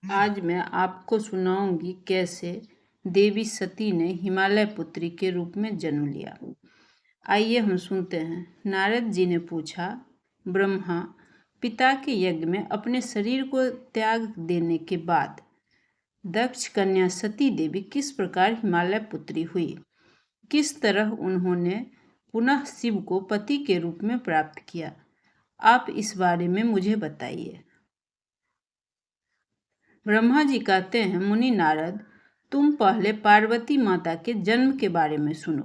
आज मैं आपको सुनाऊंगी कैसे देवी सती ने हिमालय पुत्री के रूप में जन्म लिया। आइए हम सुनते हैं। नारद जी ने पूछा, ब्रह्मा पिता के यज्ञ में अपने शरीर को त्याग देने के बाद दक्ष कन्या सती देवी किस प्रकार हिमालय पुत्री हुई? किस तरह उन्होंने पुनः शिव को पति के रूप में प्राप्त किया? आप इस बारे में मुझे बताइए। ब्रह्मा जी कहते हैं, मुनि नारद, तुम पहले पार्वती माता के जन्म के बारे में सुनो।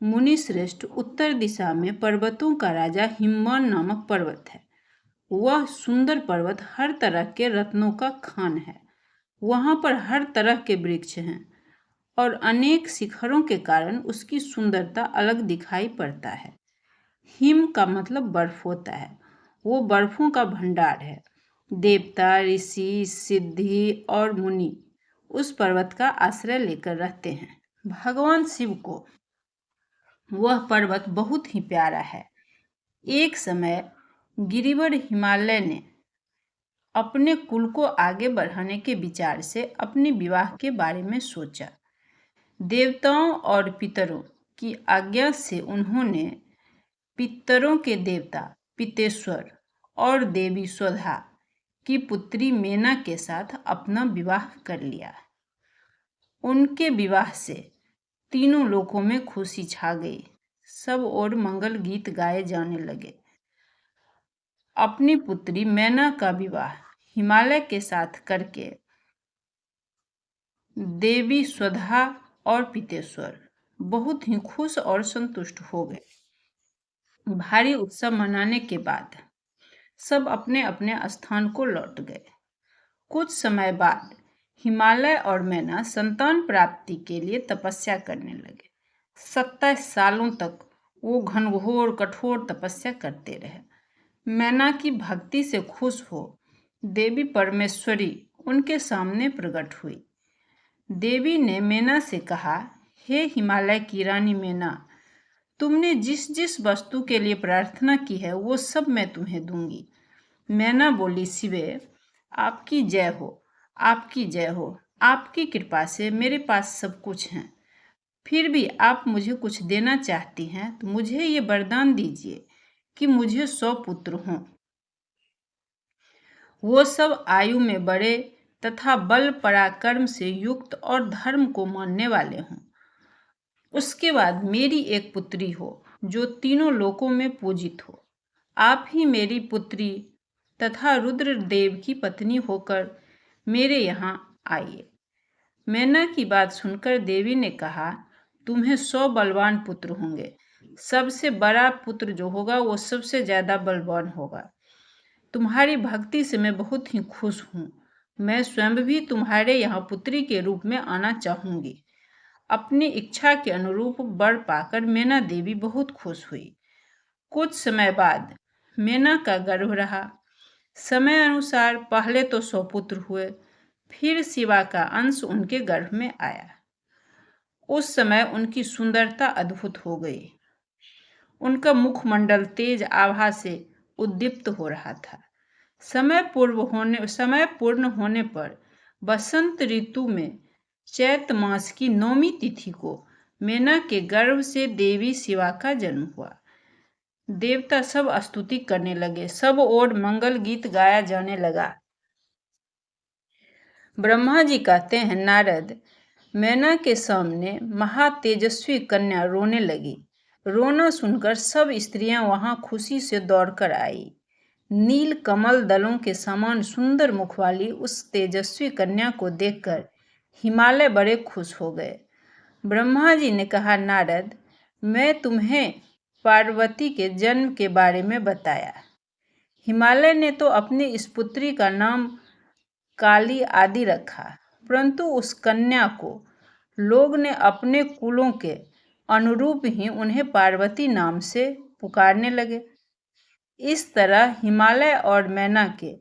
मुनि श्रेष्ठ, उत्तर दिशा में पर्वतों का राजा हिमवान नामक पर्वत है। वह सुंदर पर्वत हर तरह के रत्नों का खान है। वहां पर हर तरह के वृक्ष हैं और अनेक शिखरों के कारण उसकी सुंदरता अलग दिखाई पड़ता है। हिम का मतलब बर्फ होता है। वो बर्फों का भंडार है। देवता, ऋषि, सिद्धि और मुनि उस पर्वत का आश्रय लेकर रहते हैं। भगवान शिव को वह पर्वत बहुत ही प्यारा है। एक समय गिरिवर हिमालय ने अपने कुल को आगे बढ़ाने के विचार से अपने विवाह के बारे में सोचा। देवताओं और पितरों की आज्ञा से उन्होंने पितरों के देवता पितेश्वर और देवी स्वधा की पुत्री मेना के साथ अपना विवाह कर लिया। उनके विवाह से तीनों लोकों में खुशी छा गई। सब ओर मंगल गीत गाए जाने लगे। अपनी पुत्री मेना का विवाह हिमालय के साथ करके देवी स्वधा और पितेश्वर बहुत ही खुश और संतुष्ट हो गए। भारी उत्सव मनाने के बाद सब अपने अपने स्थान को लौट गए। कुछ समय बाद हिमालय और मेना संतान प्राप्ति के लिए तपस्या करने लगे। 27 सालों तक वो घनघोर कठोर तपस्या करते रहे। मेना की भक्ति से खुश हो देवी परमेश्वरी उनके सामने प्रकट हुई। देवी ने मेना से कहा, हे हिमालय की रानी मेना, तुमने जिस जिस वस्तु के लिए प्रार्थना की है वो सब मैं तुम्हें दूंगी। मेना बोली, शिवे, आपकी जय हो, आपकी जय हो। आपकी कृपा से मेरे पास सब कुछ है। फिर भी आप मुझे कुछ देना चाहती हैं तो मुझे ये वरदान दीजिए कि मुझे 100 पुत्र हों। वो सब आयु में बड़े तथा बल पराक्रम से युक्त और धर्म को मानने वाले हों। उसके बाद मेरी एक पुत्री हो जो तीनों लोकों में पूजित हो। आप ही मेरी पुत्री तथा रुद्रदेव की पत्नी होकर मेरे यहाँ आइए। मेना की बात सुनकर देवी ने कहा, तुम्हें 100 बलवान पुत्र होंगे। सबसे बड़ा पुत्र जो होगा वो सबसे ज्यादा बलवान होगा। तुम्हारी भक्ति से मैं बहुत ही खुश हूँ। मैं स्वयं भी तुम्हारे यहाँ पुत्री के रूप में आना चाहूंगी। अपनी इच्छा के अनुरूप वर पाकर मेना देवी बहुत खुश हुई। कुछ समय बाद मेना का गर्भ रहा। समय अनुसार पहले तो 100 पुत्र हुए, फिर शिवा का अंश उनके गर्भ में आया। उस समय उनकी सुंदरता अद्भुत हो गई। उनका मुखमंडल तेज आभा से उद्दीप्त हो रहा था। समय पूर्ण होने पर बसंत ऋतु में चैत मास की 9वीं तिथि को मेना के गर्भ से देवी शिवा का जन्म हुआ। देवता सब स्तुति करने लगे। सब ओर मंगल गीत गाया जाने लगा। ब्रह्मा जी कहते हैं, नारद, मेना के सामने महातेजस्वी कन्या रोने लगी। रोना सुनकर सब स्त्रियां वहां खुशी से दौड़कर आई। नील कमल दलों के समान सुंदर मुख वाली उस तेजस्वी कन्या को देखकर हिमालय बड़े खुश हो गए। ब्रह्मा जी ने कहा, नारद, मैं तुम्हें पार्वती के जन्म के बारे में बताया। हिमालय ने तो अपनी इस पुत्री का नाम काली आदि रखा, परंतु उस कन्या को लोग ने अपने कुलों के अनुरूप ही उन्हें पार्वती नाम से पुकारने लगे। इस तरह हिमालय और मेना के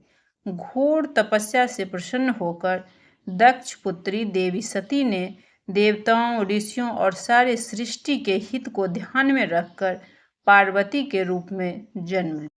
घोर तपस्या से प्रसन्न होकर दक्ष पुत्री देवी सती ने देवताओं, ऋषियों और सारे सृष्टि के हित को ध्यान में रखकर पार्वती के रूप में जन्म लिया।